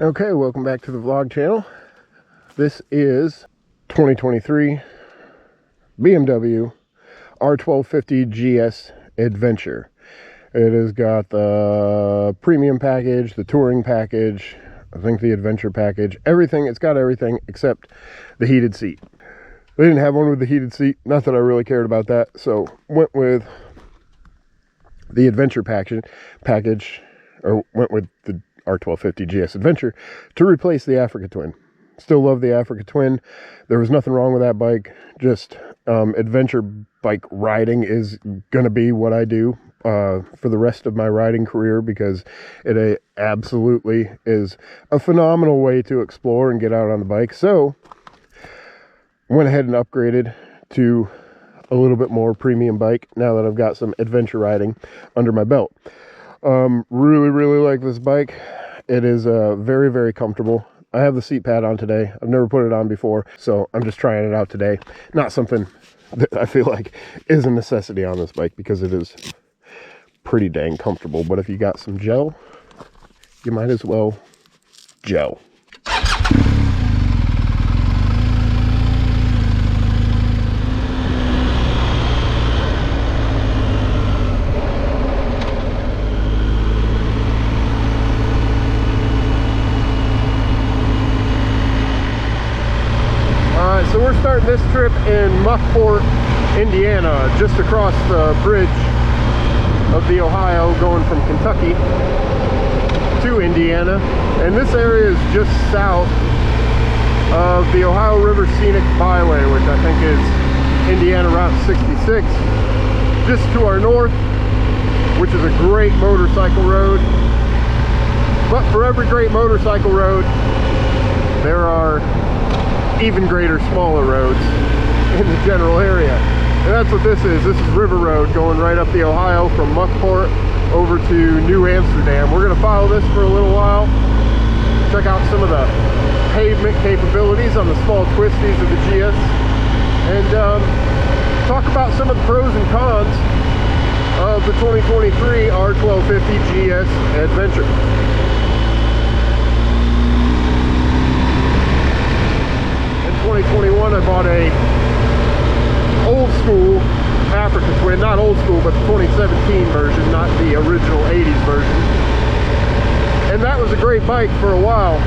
Okay, welcome back to the vlog channel. This is 2023 BMW R1250 GS Adventure. It has got the premium package, the touring package, I think the adventure package, everything. It's got everything except the heated seat. They didn't have one with the heated seat. Not that I really cared about that, so went with the adventure package, or went with the R1250 GS Adventure to replace the Africa Twin. Still love the Africa Twin. There was nothing wrong with that bike. Just adventure bike riding is going to be what I do for the rest of my riding career, because it absolutely is a phenomenal way to explore and get out on the bike. So went ahead and upgraded to a little bit more premium bike now that I've got some adventure riding under my belt. Really like this bike. It is very, very comfortable. I have the seat pad on today. I've never put it on before, so I'm just trying it out today. Not something that I feel like is a necessity on this bike, because it is pretty dang comfortable. But if you got some gel, you might as well gel. So we're starting this trip in Maukport, Indiana, just across the bridge of the Ohio, going from Kentucky to Indiana. And this area is just south of the Ohio River Scenic Byway, which I think is Indiana Route 66. Just to our north, which is a great motorcycle road. But for every great motorcycle road, there are even greater smaller roads in the general area, and that's what this is. This is River Road going right up the Ohio from Maukport over to New Amsterdam. We're going to follow this for a little while, check out some of the pavement capabilities on the small twisties of the GS, and talk about some of the pros and cons of the 2023 R1250 GS Adventure. 2021 I bought a old school Africa Twin, not old school, but the 2017 version, not the original 80s version. And that was a great bike for a while.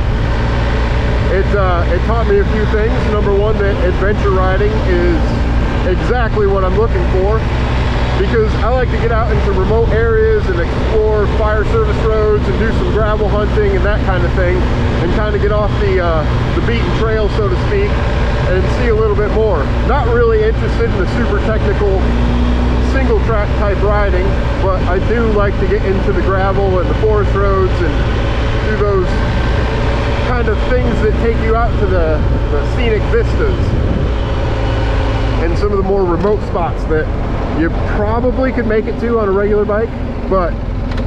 It taught me a few things. Number one, that adventure riding is exactly what I'm looking for, because I like to get out into remote areas and explore fire service roads and do some gravel hunting and that kind of thing, and kind of get off the beaten trail, so to speak, and see a little bit more. Not really interested in the super technical single track type riding, but I do like to get into the gravel and the forest roads and do those kind of things that take you out to the scenic vistas and some of the more remote spots that you probably could make it to on a regular bike, but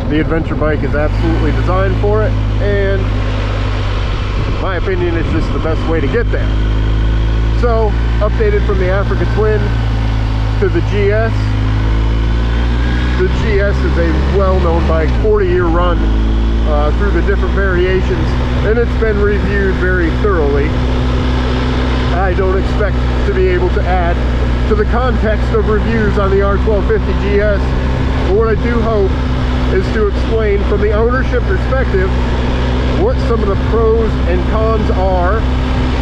the adventure bike is absolutely designed for it, and in my opinion, it's just the best way to get there. So, updated from the Africa Twin to the GS. The GS is a well-known bike, 40-year run through the different variations, and it's been reviewed very thoroughly. I don't expect to be able to add to the context of reviews on the R1250 GS, but what I do hope is to explain from the ownership perspective what some of the pros and cons are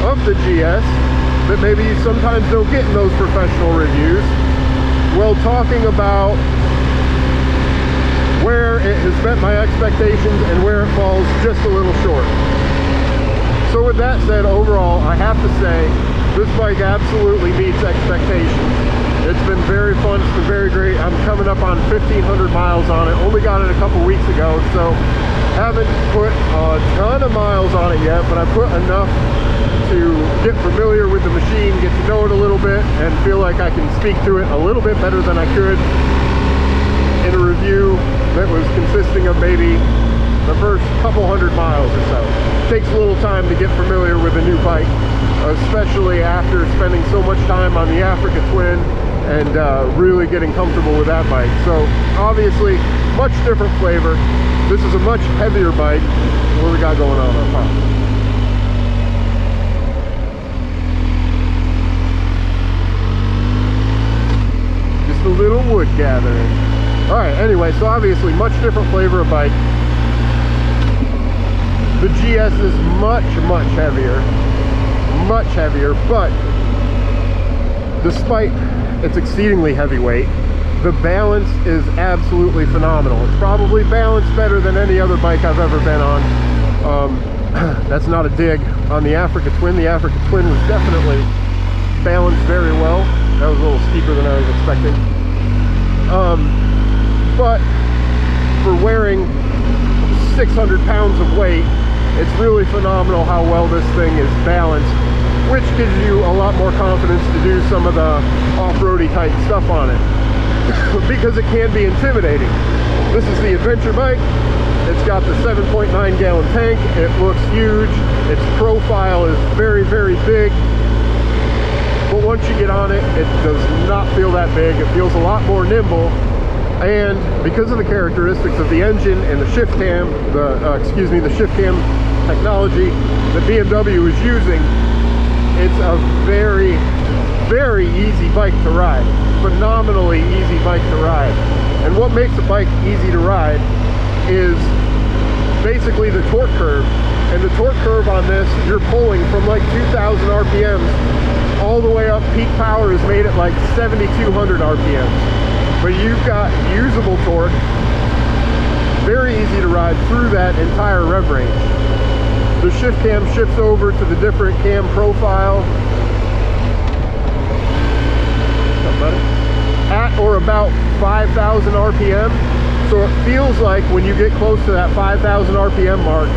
of the GS that maybe you sometimes don't get in those professional reviews, while talking about where it has met my expectations and where it falls just a little short. So with that said, overall, I have to say this bike absolutely meets expectations. It's been very fun. It's been very great. I'm coming up on 1,500 miles on it. Only got it a couple weeks ago, so haven't put a ton of miles on it yet, but I put enough to get familiar with the machine, get to know it a little bit, and feel like I can speak to it a little bit better than I could in a review that was consisting of maybe the first couple hundred miles or so. It takes a little time to get familiar with a new bike, especially after spending so much time on the Africa Twin and really getting comfortable with that bike. So obviously, much different flavor. This is a much heavier bike. What do we got going on up top? Just a little wood gathering. All right, anyway, so obviously much different flavor of bike. The GS is much heavier, but despite its exceedingly heavyweight, the balance is absolutely phenomenal. It's probably balanced better than any other bike I've ever been on. That's not a dig on the Africa Twin. The Africa Twin was definitely balanced very well. That was a little steeper than I was expecting. But for wearing 600 pounds of weight, it's really phenomenal how well this thing is balanced, which gives you a lot more confidence to do some of the off-roady type stuff on it, because it can be intimidating. This is the adventure bike. It's got the 7.9 gallon tank. It looks huge. Its profile is very big. But once you get on it, it does not feel that big. It feels a lot more nimble. And because of the characteristics of the engine and the shift cam, the shift cam technology that BMW is using, it's a very easy bike to ride. Phenomenally easy bike to ride. And what makes a bike easy to ride is basically the torque curve. And the torque curve on this, you're pulling from like 2,000 RPMs all the way up. Peak power is made at like 7,200 RPMs. But you've got usable torque, very easy to ride through that entire rev range. The shift cam shifts over to the different cam profile at or about 5,000 RPM. So it feels like when you get close to that 5,000 RPM mark,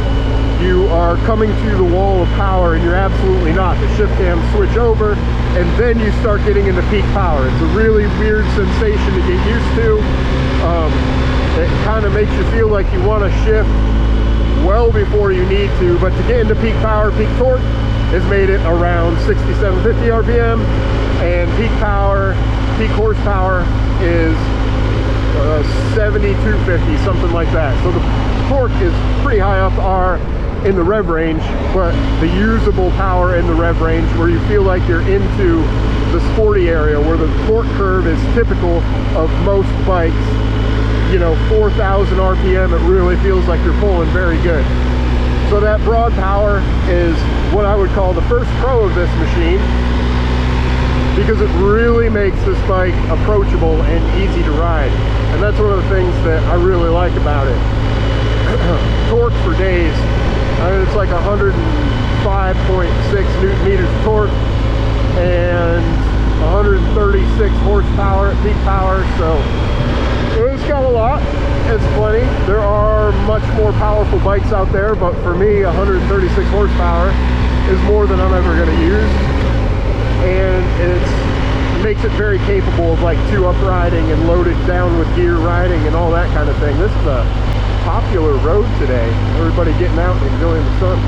you are coming to the wall of power, and you're absolutely not. The shift cams switch over, and then you start getting into peak power. It's a really weird sensation to get used to. It kind of makes you feel like you want to shift well before you need to, but to get into peak power, peak torque is made at around 6,750 RPM, and peak power, peak horsepower is 7,250, something like that. So the torque is pretty high up in the rev range, but the usable power in the rev range, where you feel like you're into the sporty area, where the torque curve is typical of most bikes, you know, 4,000 RPM, it really feels like you're pulling very good. So that broad power is what I would call the first pro of this machine, because it really makes this bike approachable and easy to ride. And that's one of the things that I really like about it. Torque for days. I mean, it's like 105.6 Newton meters of torque and 136 horsepower at peak power. So it's got a lot. It's plenty. There are much more powerful bikes out there, but for me, 136 horsepower is more than I'm ever going to use. And it makes it very capable of like 2-up riding and loaded down with gear riding and all that kind of thing. This is a popular road today. Everybody getting out and enjoying the sun.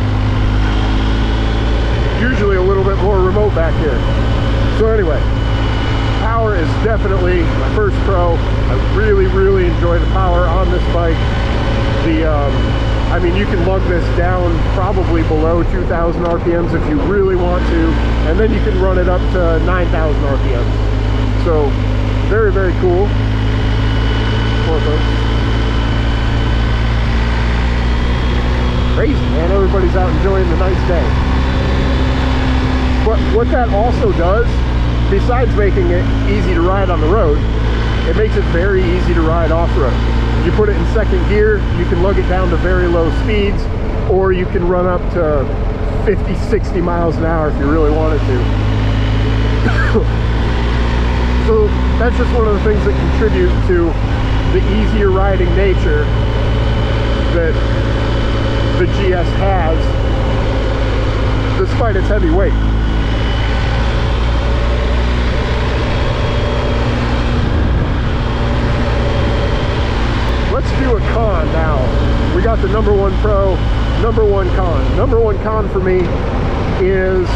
Usually a little bit more remote back here. So anyway, power is definitely my first pro. I really enjoy the power on this bike. I mean, you can lug this down probably below 2,000 RPMs if you really want to, and then you can run it up to 9,000 RPMs. So very cool. More folks. Crazy, man. Everybody's out enjoying the nice day. But what that also does, besides making it easy to ride on the road, it makes it very easy to ride off-road. You put it in second gear, you can lug it down to very low speeds, or you can run up to 50, 60 miles an hour if you really wanted to. So that's just one of the things that contribute to the easier riding nature that the GS has, despite its heavy weight. Let's do a con now. We got the number one pro, number one con. Number one con for me is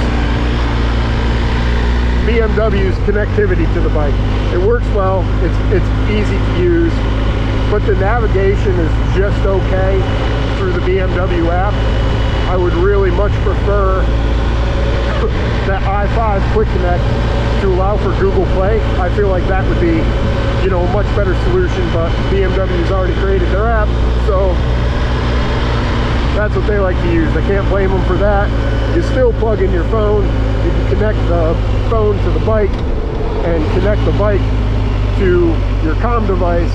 BMW's connectivity to the bike. It works well, it's easy to use, but the navigation is just okay through the BMW app. I would really much prefer that i5 Quick Connect to allow for Google Play. I feel like that would be, you know, a much better solution, but BMW's already created their app, so that's what they like to use. I can't blame them for that. You still plug in your phone, you can connect the phone to the bike and connect the bike to your comm device,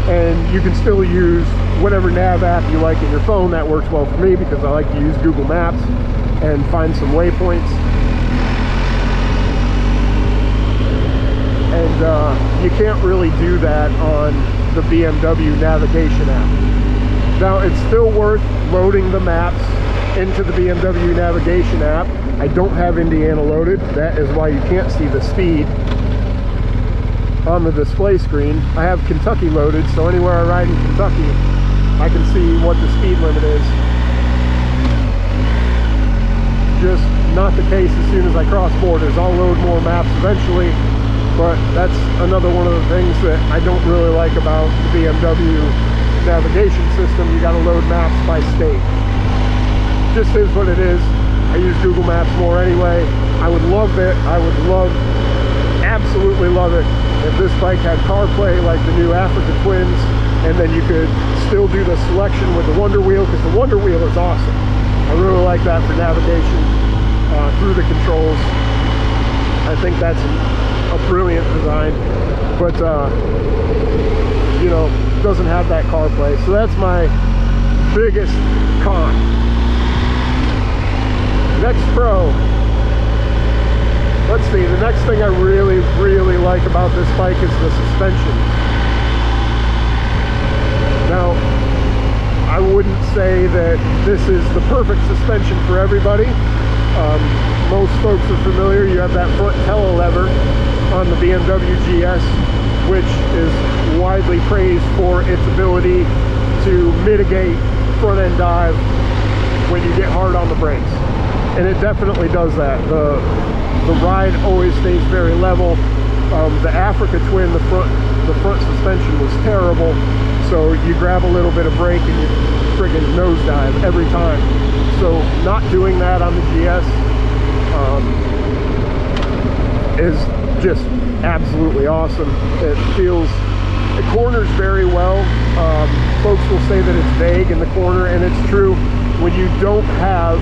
and you can still use whatever nav app you like in your phone. That works well for me because I like to use Google Maps and find some waypoints. And you can't really do that on the BMW navigation app. Now, it's still worth loading the maps into the BMW navigation app. I don't have Indiana loaded. That is why you can't see the speed on the display screen. I have Kentucky loaded, so anywhere I ride in Kentucky, I can see what the speed limit is. Just not the case as soon as I cross borders. I'll load more maps eventually, but that's another one of the things that I don't really like about the BMW navigation system. You got to load maps by state. Just is what it is. I use Google Maps more anyway. I would love it. I would absolutely love it if this bike had CarPlay like the new Africa Twins, and then you could still do the selection with the Wonder Wheel, because the Wonder Wheel is awesome. I really like that for navigation through the controls. I think that's a brilliant design, but you know, doesn't have that CarPlay, so that's my biggest con. Next pro. Let's see, the next thing I really like about this bike is the suspension. Now, I wouldn't say that this is the perfect suspension for everybody. Most folks are familiar. You have that front telelever on the BMW GS, which is widely praised for its ability to mitigate front end dive when you get hard on the brakes. And it definitely does that. The ride always stays very level. The Africa Twin, the front suspension was terrible, so you grab a little bit of brake and you friggin' nosedive every time. So not doing that on the GS is just absolutely awesome. It corners very well. Folks will say that it's vague in the corner, and it's true. When you don't have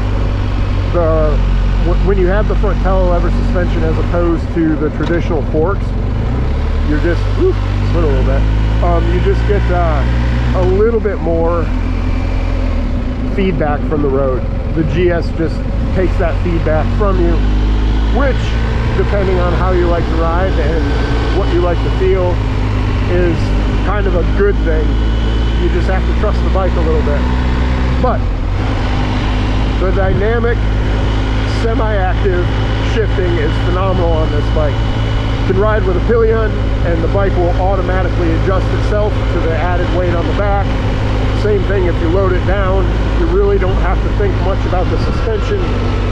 when you have the front telelever suspension as opposed to the traditional forks, you're just slid a little bit. You just get a little bit more feedback from the road. The GS just takes that feedback from you, which, depending on how you like to ride and what you like to feel, is kind of a good thing. You just have to trust the bike a little bit. But the dynamic semi-active shifting is phenomenal on this bike. You can ride with a pillion and the bike will automatically adjust itself to the added weight on the back. Same thing if you load it down. You really don't have to think much about the suspension.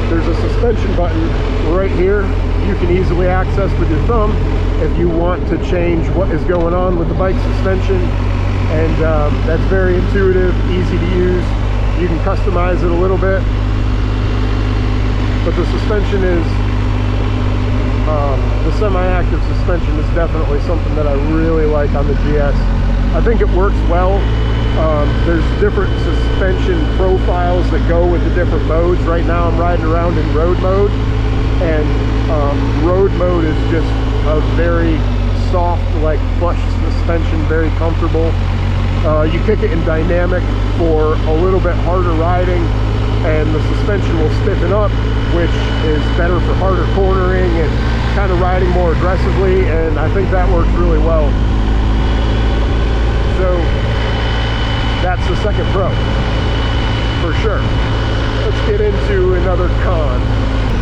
There's a suspension button right here you can easily access with your thumb if you want to change what is going on with the bike suspension, and that's very intuitive, easy to use. You can customize it a little bit, but the suspension is the semi-active suspension is definitely something that I really like on the GS. I think it works well. There's different suspension profiles that go with the different modes. Right now I'm riding around in road mode, and road mode is just a very soft, like plush suspension, very comfortable. You kick it in dynamic for a little bit harder riding, and the suspension will stiffen up, which is better for harder cornering and kind of riding more aggressively, and I think that works really well. So that's the second pro, for sure. Let's get into another con.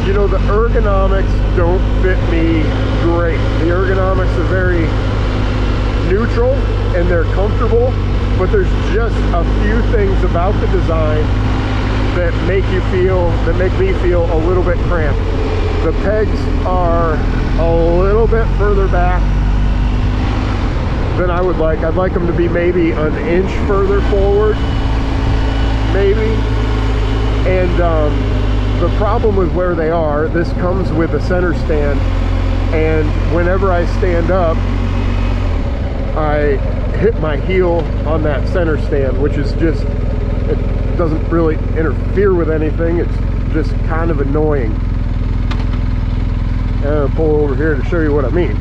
You know, the ergonomics don't fit me great. The ergonomics are very neutral and they're comfortable, but there's just a few things about the design that make me feel a little bit cramped. The pegs are a little bit further back than I would like. I'd like them to be maybe an inch further forward, maybe. And the problem with where they are, this comes with a center stand, and whenever I stand up, I hit my heel on that center stand, which is just, it doesn't really interfere with anything. It's just kind of annoying. And I'll pull over here to show you what I mean.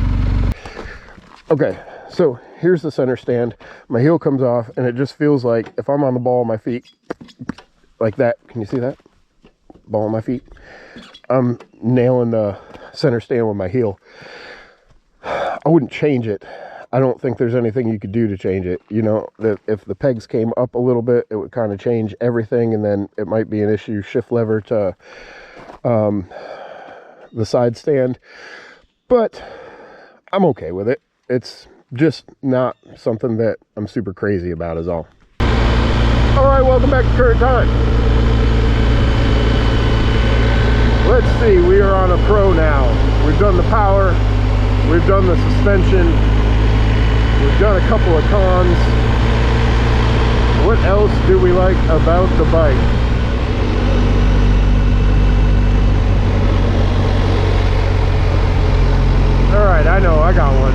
Okay, so here's the center stand. My heel comes off, and it just feels like if I'm on the ball of my feet, like that. Can you see that? Ball of my feet. I'm nailing the center stand with my heel. I wouldn't change it. I don't think there's anything you could do to change it. You know, if the pegs came up a little bit, it would kind of change everything, and then it might be an issue. Shift lever to the side stand, but I'm okay with it. It's just not something that I'm super crazy about is all. All right, welcome back to Current Time. Let's see, we are on a Pro now. We've done the power, we've done the suspension, we've done a couple of cons. What else do we like about the bike? All right, I know, I got one.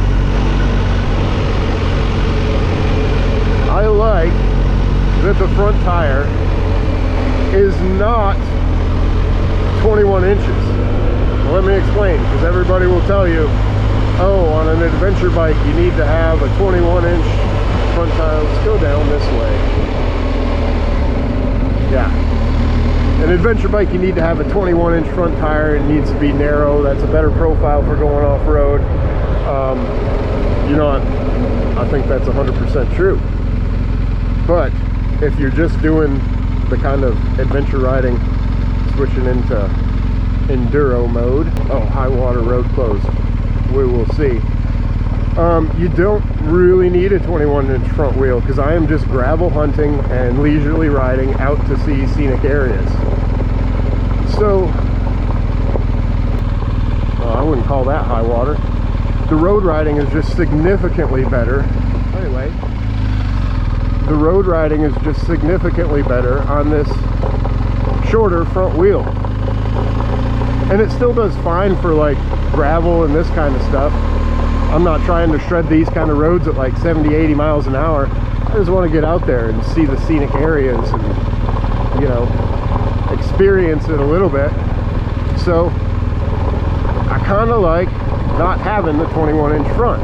I like that the front tire is not 21 inches. Well, let me explain, because everybody will tell you, oh, on an adventure bike you need to have a 21-inch front tire. Let's go down this way. Yeah. An adventure bike, you need to have a 21-inch front tire. It needs to be narrow. That's a better profile for going off-road. You know, I think that's 100% true. But if you're just doing the kind of adventure riding, switching into enduro mode, oh, high water, road closed, we will see. You don't really need a 21-inch front wheel, because I am just gravel hunting and leisurely riding out to see scenic areas. So, well, I wouldn't call that high water. The road riding is just significantly better. Anyway, the road riding is just significantly better on this shorter front wheel. And it still does fine for like gravel and this kind of stuff. I'm not trying to shred these kind of roads at like 70, 80 miles an hour. I just want to get out there and see the scenic areas and, you know, experience it a little bit. So I kind of like not having the 21-inch front.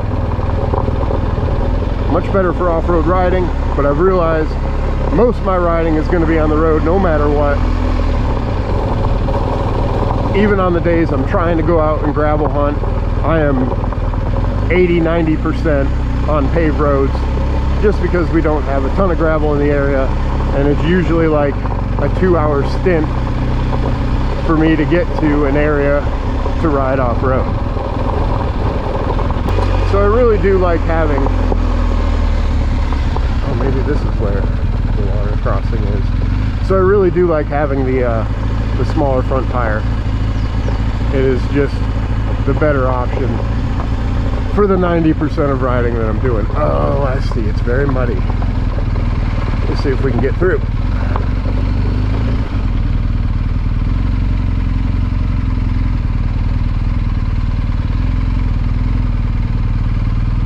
Much better for off-road riding, but I've realized most of my riding is going to be on the road no matter what. Even on the days I'm trying to go out and gravel hunt, I am 80-90% on paved roads, just because we don't have a ton of gravel in the area, and it's usually like a 2-hour stint for me to get to an area to ride off-road. So I really do like having, oh, maybe this is where the water crossing is. So I really do like having the smaller front tire. It is just the better option for the 90% of riding that I'm doing. Oh, I see, it's very muddy. Let's see if we can get through.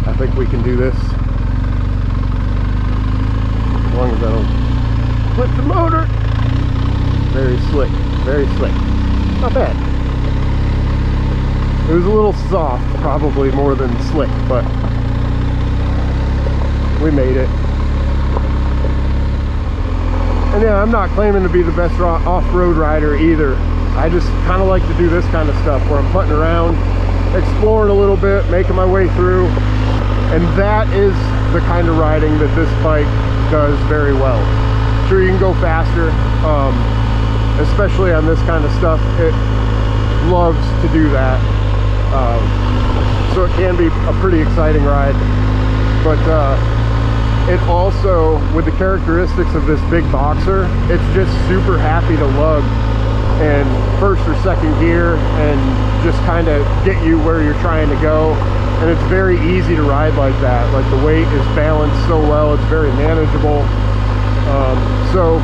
I think we can do this. As long as I don't flip the motor. Very slick, very slick. Not bad. It was a little soft, probably more than slick, but we made it. And yeah, I'm not claiming to be the best off-road rider either. I just kind of like to do this kind of stuff where I'm putting around, exploring a little bit, making my way through. And that is the kind of riding that this bike does very well. Sure, you can go faster, especially on this kind of stuff. It loves to do that. So it can be a pretty exciting ride, but it also, with the characteristics of this big boxer, it's just super happy to lug in first or second gear, and just kind of get you where you're trying to go. And it's very easy to ride like that. Like the weight is balanced so well, it's very manageable. So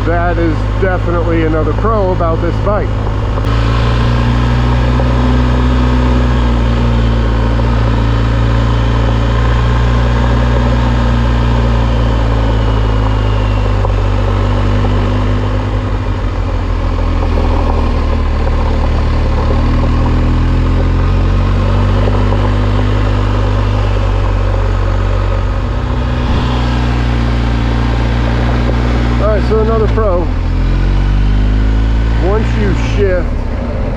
that is definitely another pro about this bike. So another pro, once you shift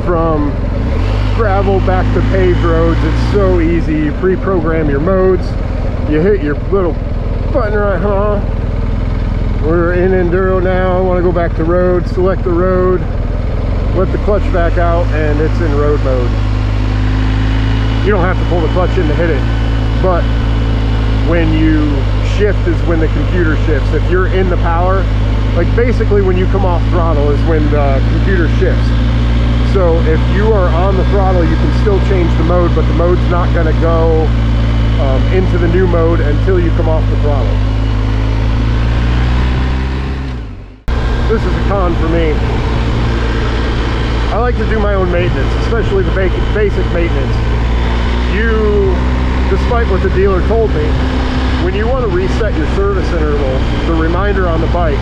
from gravel back to paved roads, it's so easy. You pre-program your modes, you hit your little button right, we're in enduro now, I want to go back to road, select the road, let the clutch back out, and it's in road mode. You don't have to pull the clutch in to hit it, but when you shift is when the computer shifts. If you're in the power, like basically when you come off throttle is when the computer shifts. So if you are on the throttle, you can still change the mode, but the mode's not going to go into the new mode until you come off the throttle. This is a con for me. I like to do my own maintenance, especially the basic maintenance. Despite what the dealer told me, when you want to reset your service interval, the reminder on the bike,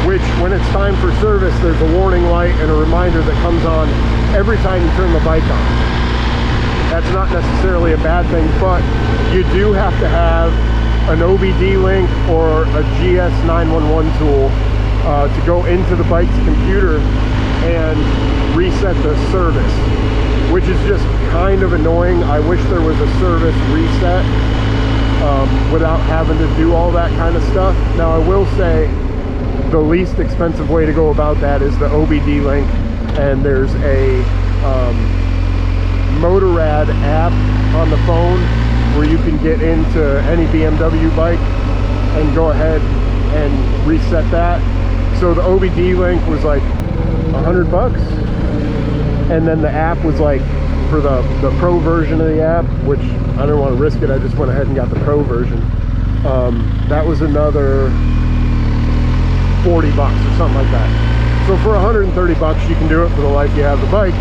which when it's time for service, there's a warning light and a reminder that comes on every time you turn the bike on. That's not necessarily a bad thing, but you do have to have an OBD link or a GS 911 tool to go into the bike's computer and reset the service, which is just kind of annoying. I wish there was a service reset without having to do all that kind of stuff. Now I will say the least expensive way to go about that is the OBD link, and there's a Motorrad app on the phone where you can get into any BMW bike and go ahead and reset that. So the OBD link was like $100, and then the app was like, for the pro version of the app, which I didn't want to risk it, I just went ahead and got the pro version. That was another $40 or something like that. So for $130 you can do it for the life you have the bike,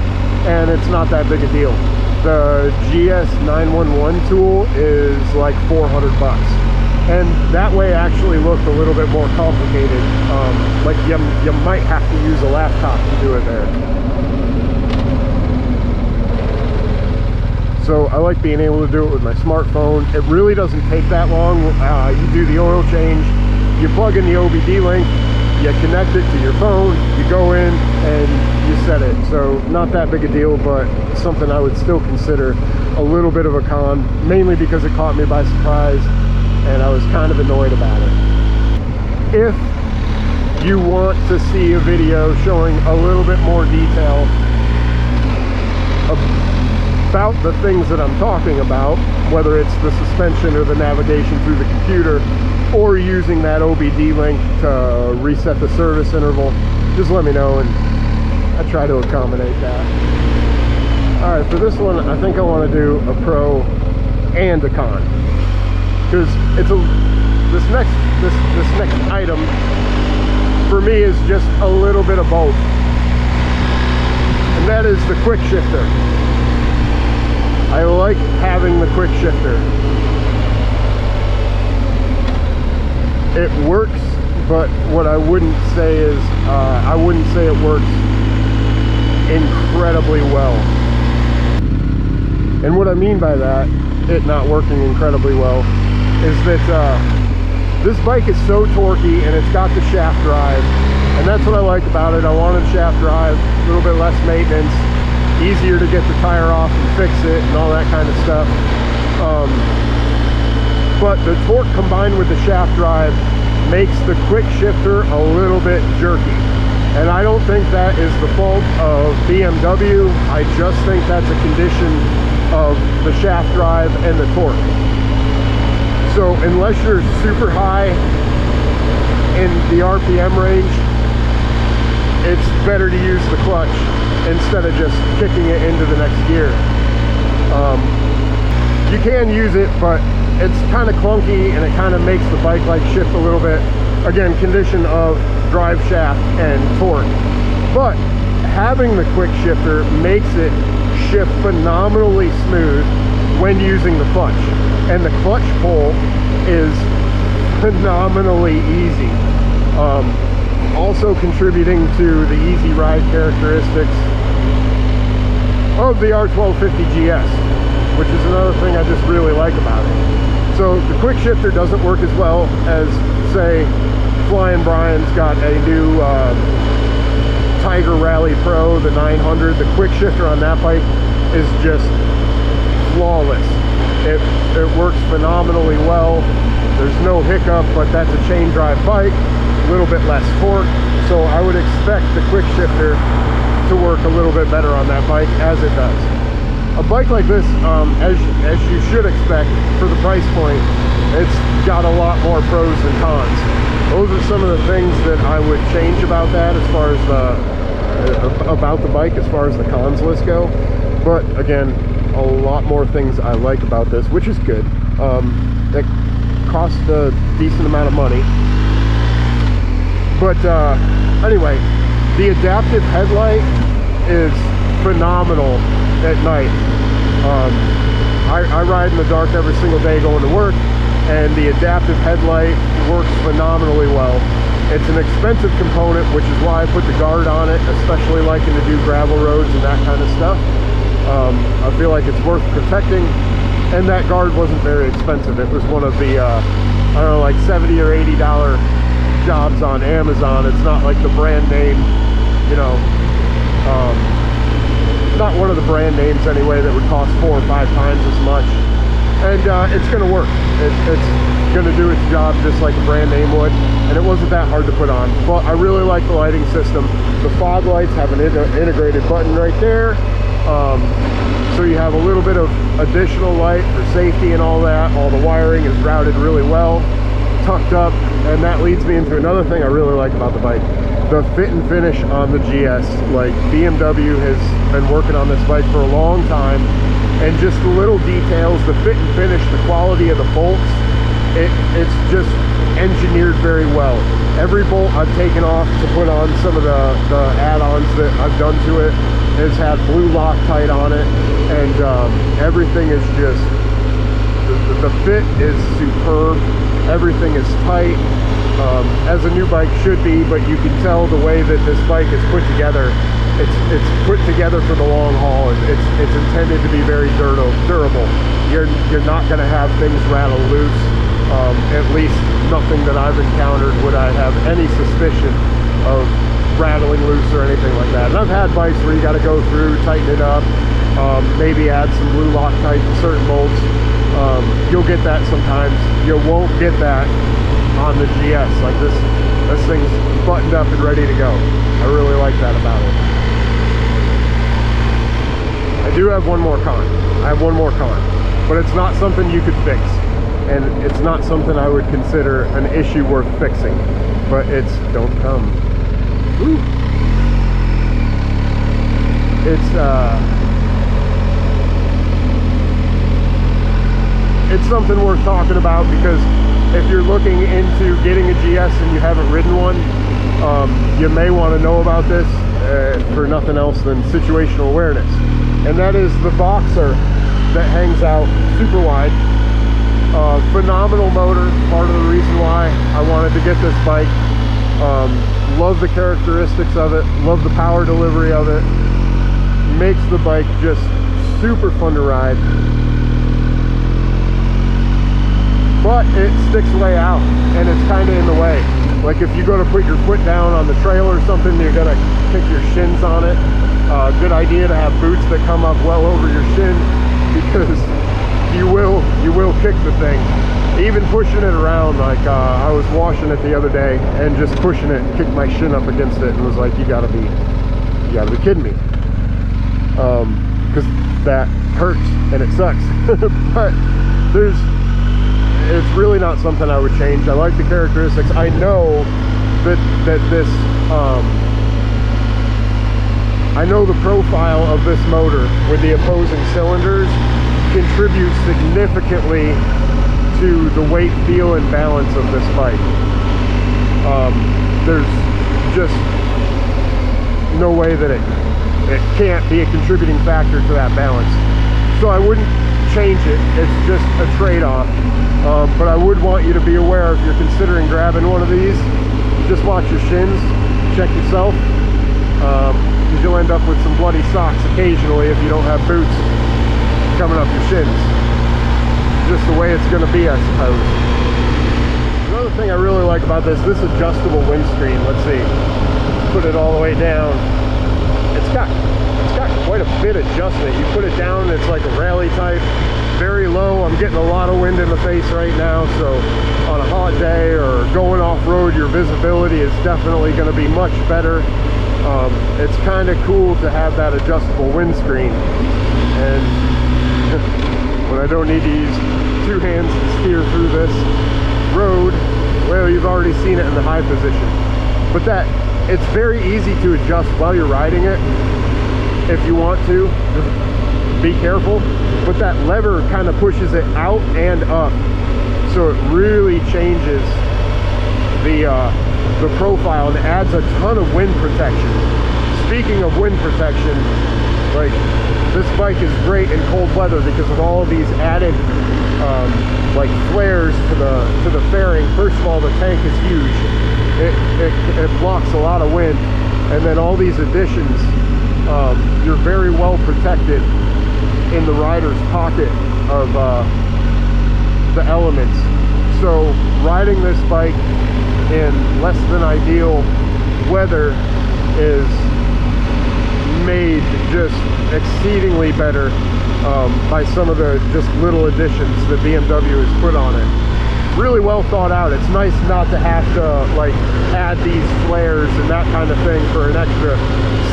and it's not that big a deal. The GS 911 tool is like $400, and that way actually looked a little bit more complicated. Like you might have to use a laptop to do it there. So I like being able to do it with my smartphone. It really doesn't take that long. You do the oil change, you plug in the OBD link, you connect it to your phone, you go in and you set it. So not that big a deal, but something I would still consider a little bit of a con, mainly because it caught me by surprise and I was kind of annoyed about it. If you want to see a video showing a little bit more detail about the things that I'm talking about, whether it's the suspension or the navigation through the computer, or using that OBD link to reset the service interval, just let me know and I try to accommodate that. All right, for this one, I think I want to do a pro and a con, because it's this next item for me is just a little bit of both, and that is the quick shifter. I like having the quick shifter. It works, but what I wouldn't say is, I wouldn't say it works incredibly well. And what I mean by that, it not working incredibly well, is that this bike is so torquey and it's got the shaft drive, and that's what I like about it. I wanted shaft drive, a little bit less maintenance, easier to get the tire off and fix it and all that kind of stuff. But the torque combined with the shaft drive makes the quick shifter a little bit jerky, and I don't think that is the fault of BMW. I just think that's a condition of the shaft drive and the torque. So unless you're super high in the RPM range, it's better to use the clutch instead of just kicking it into the next gear. You can use it, but it's kind of clunky and it kind of makes the bike like shift a little bit. Again, condition of drive shaft and torque. But having the quick shifter makes it shift phenomenally smooth when using the clutch. And the clutch pull is phenomenally easy. Also contributing to the easy ride characteristics of the R1250 GS, which is another thing I just really like about it. So the quick shifter doesn't work as well as, say, Flying Brian's got a new Tiger Rally Pro, the 900. The quick shifter on that bike is just flawless. It works phenomenally well. There's no hiccup, but that's a chain drive bike, a little bit less torque. So I would expect the quick shifter to work a little bit better on that bike, as it does. A bike like this, as you should expect for the price point, it's got a lot more pros than cons. Those are some of the things that I would change about that, as far as the bike, as far as the cons list go. But again, a lot more things I like about this, which is good. That cost a decent amount of money. But anyway, the adaptive headlight is phenomenal at night. I ride in the dark every single day going to work, and the adaptive headlight works phenomenally well. It's an expensive component, which is why I put the guard on it, especially liking to do gravel roads and that kind of stuff. I feel like it's worth protecting, and that guard wasn't very expensive. It was one of the I don't know, like $70 or $80 jobs on Amazon. It's not like the brand name, you know, not one of the brand names anyway that would cost 4 or 5 times as much. And it's going to work. It's going to do its job just like a brand name would, and it wasn't that hard to put on. But I really like the lighting system. The fog lights have an integrated button right there, so you have a little bit of additional light for safety and all that. All the wiring is routed really well, tucked up, and that leads me into another thing I really like about the bike. The fit and finish on the GS. Like, BMW has been working on this bike for a long time, and just the little details, the fit and finish, the quality of the bolts, it's just engineered very well. Every bolt I've taken off to put on some of the add-ons that I've done to it has had blue Loctite on it, and everything is just, the fit is superb. Everything is tight, as a new bike should be, but you can tell the way that this bike is put together. It's put together for the long haul. It's intended to be very durable. You're not going to have things rattle loose. At least nothing that I've encountered would I have any suspicion of rattling loose or anything like that. And I've had bikes where you got to go through, tighten it up, maybe add some blue Loctite to certain bolts. You'll get that sometimes. You won't get that on the GS. Like this thing's buttoned up and ready to go. I really like that about it. I do have one more con. But it's not something you could fix, and it's not something I would consider an issue worth fixing. But it's, don't come. Ooh. It's something worth talking about, because if you're looking into getting a GS and you haven't ridden one, you may want to know about this for nothing else than situational awareness. And that is the boxer that hangs out super wide. Phenomenal motor, part of the reason why I wanted to get this bike. Love the characteristics of it, love the power delivery of it. Makes the bike just super fun to ride. But it sticks way out, and it's kind of in the way. Like if you go to put your foot down on the trail or something, you're gonna kick your shins on it. Good idea to have boots that come up well over your shin, because you will kick the thing. Even pushing it around, like I was washing it the other day and just pushing it, kicked my shin up against it, and was like, you gotta be kidding me. Because that hurts and it sucks. But it's really not something I would change. I like the characteristics. I know that this I know the profile of this motor with the opposing cylinders contributes significantly to the weight, feel, and balance of this bike. There's just no way that it can't be a contributing factor to that balance. So I wouldn't change it. It's just a trade-off. But I would want you to be aware, if you're considering grabbing one of these, just watch your shins, check yourself, because you'll end up with some bloody socks occasionally if you don't have boots coming up your shins. Just the way it's going to be, I suppose. Another thing I really like about this adjustable windscreen. Let's see, put it all the way down. It's got quite a bit of adjustment. You put it down, it's like a rally type, very low. I'm getting a lot of wind in the face right now, so on a hot day or going off-road, your visibility is definitely going to be much better. It's kind of cool to have that adjustable windscreen, and when I don't need to use two hands to steer through this road, well, you've already seen it in the high position. But it's very easy to adjust while you're riding it. If you want to, just be careful. But that lever kind of pushes it out and up, so it really changes the profile and adds a ton of wind protection. Speaking of wind protection, like, this bike is great in cold weather because of all of these added like flares to the fairing. First of all, the tank is huge. It blocks a lot of wind, and then all these additions, you're very well protected in the rider's pocket of the elements. So riding this bike in less than ideal weather is made just exceedingly better by some of the just little additions that BMW has put on it. Really well thought out. It's nice not to have to like add these flares and that kind of thing for an extra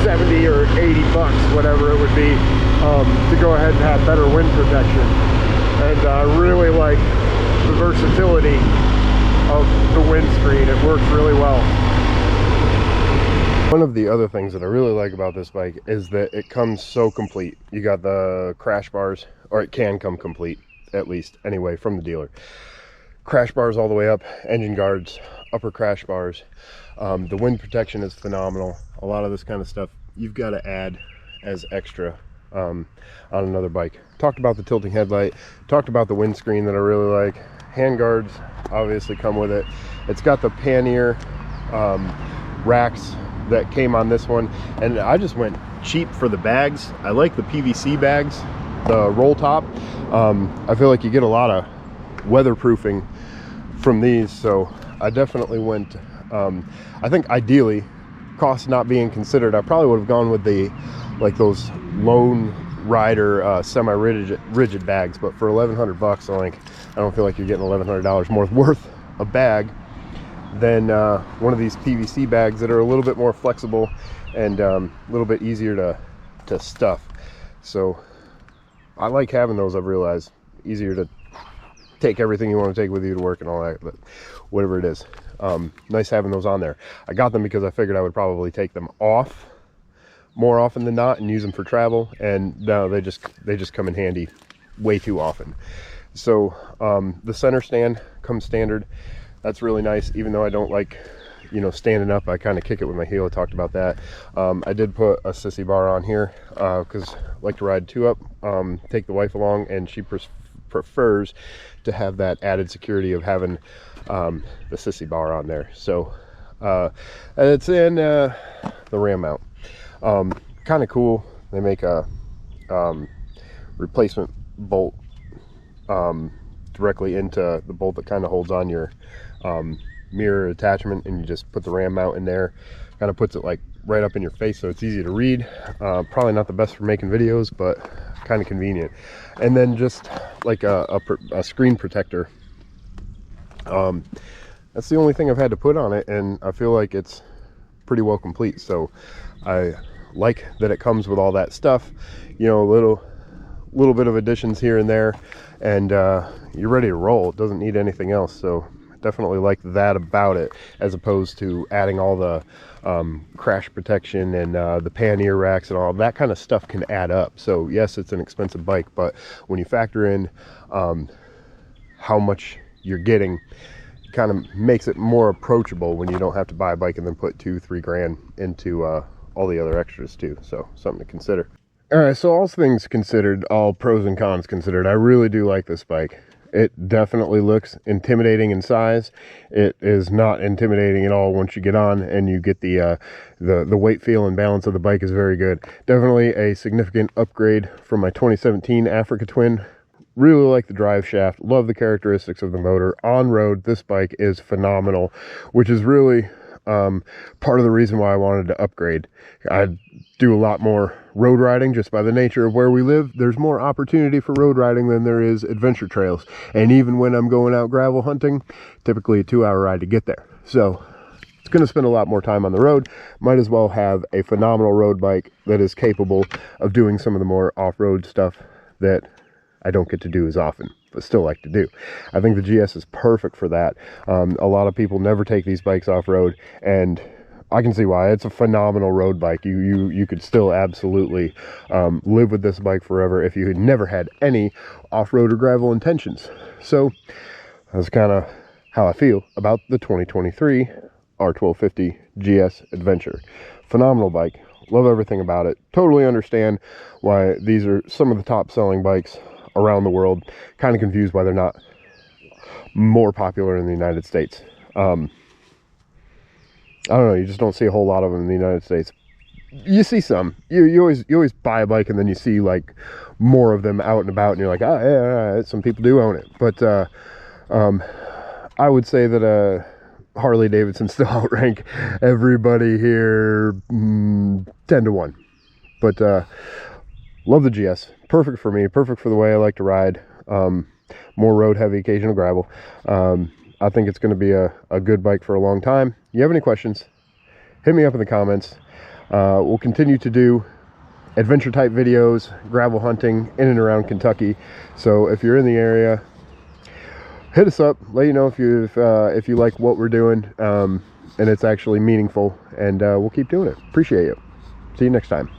70 or 80 bucks, whatever it would be, to go ahead and have better wind protection. And I really like the versatility of the windscreen. It works really well. One of the other things that I really like about this bike is that it comes so complete. You got the crash bars, or it can come complete, at least, anyway, from the dealer. Crash bars all the way up, engine guards, upper crash bars. The wind protection is phenomenal. A lot of this kind of stuff you've got to add as extra on another bike. Talked about the tilting headlight, talked about the windscreen that I really like. Hand guards obviously come with it. It's got the pannier racks that came on this one, and I just went cheap for the bags. I like the PVC bags, the roll top. I feel like you get a lot of weatherproofing from these, so I definitely went I think ideally, cost not being considered, I probably would have gone with the those lone rider semi-rigid bags, but for 1,100 bucks, I don't feel like you're getting $1,100 more worth a bag than one of these PVC bags that are a little bit more flexible and a little bit easier to stuff. So I like having those. I've realized easier to take everything you want to take with you to work and all that, but whatever it is, nice having those on there. I got them because I figured I would probably take them off more often than not and use them for travel, and no, they just come in handy way too often. So the center stand comes standard. That's really nice, even though I don't like, standing up. I kind of kick it with my heel. I talked about that. I did put a sissy bar on here because I like to ride two up, take the wife along, and she prefers to have that added security of having the sissy bar on there. So and it's in the ram mount. Kind of cool. They make a replacement bolt directly into the bolt that kind of holds on your mirror attachment, and you just put the ram mount in there. Kind of puts it like right up in your face, so it's easy to read. Probably not the best for making videos, but kind of convenient. And then just like a screen protector. That's the only thing I've had to put on it, and I feel like it's pretty well complete. So I like that it comes with all that stuff, a little bit of additions here and there, and you're ready to roll. It doesn't need anything else. So Definitely like that about it, as opposed to adding all the crash protection and the pannier racks and all that kind of stuff can add up. So yes, it's an expensive bike, but when you factor in how much you're getting, kind of makes it more approachable when you don't have to buy a bike and then put 2-3 grand into all the other extras too. So something to consider. All right, so all things considered, all pros and cons considered, I really do like this bike. It definitely looks intimidating in size. It is not intimidating at all once you get on and you get the weight, feel, and balance of the bike is very good. Definitely a significant upgrade from my 2017 Africa Twin. Really like the drive shaft, love the characteristics of the motor. On road, this bike is phenomenal, which is really part of the reason why I wanted to upgrade. I do a lot more road riding just by the nature of where we live. There's more opportunity for road riding than there is adventure trails. And even when I'm going out gravel hunting, typically a 2-hour ride to get there. So it's going to spend a lot more time on the road. Might as well have a phenomenal road bike that is capable of doing some of the more off-road stuff that I don't get to do as often, but still like to do. I think the GS is perfect for that. A lot of people never take these bikes off-road, and I can see why. It's a phenomenal road bike. You could still absolutely live with this bike forever if you had never had any off-road or gravel intentions. So that's kind of how I feel about the 2023 R1250 GS Adventure. Phenomenal bike. Love everything about it. Totally understand why these are some of the top selling bikes around the world. Kind of confused why they're not more popular in the United States. I don't know, you just don't see a whole lot of them in the United States. You see some. You always buy a bike and then you see like more of them out and about and you're like, oh yeah, some people do own it. But I would say that Harley Davidson still outrank everybody here 10-1. But love the GS. Perfect for me, perfect for the way I like to ride. More road heavy, occasional gravel. I think it's going to be a good bike for a long time. You have any questions, hit me up in the comments. We'll continue to do adventure type videos, gravel hunting in and around Kentucky. So if you're in the area, hit us up, let you know if you like what we're doing, and it's actually meaningful, and we'll keep doing it. Appreciate you. See you next time.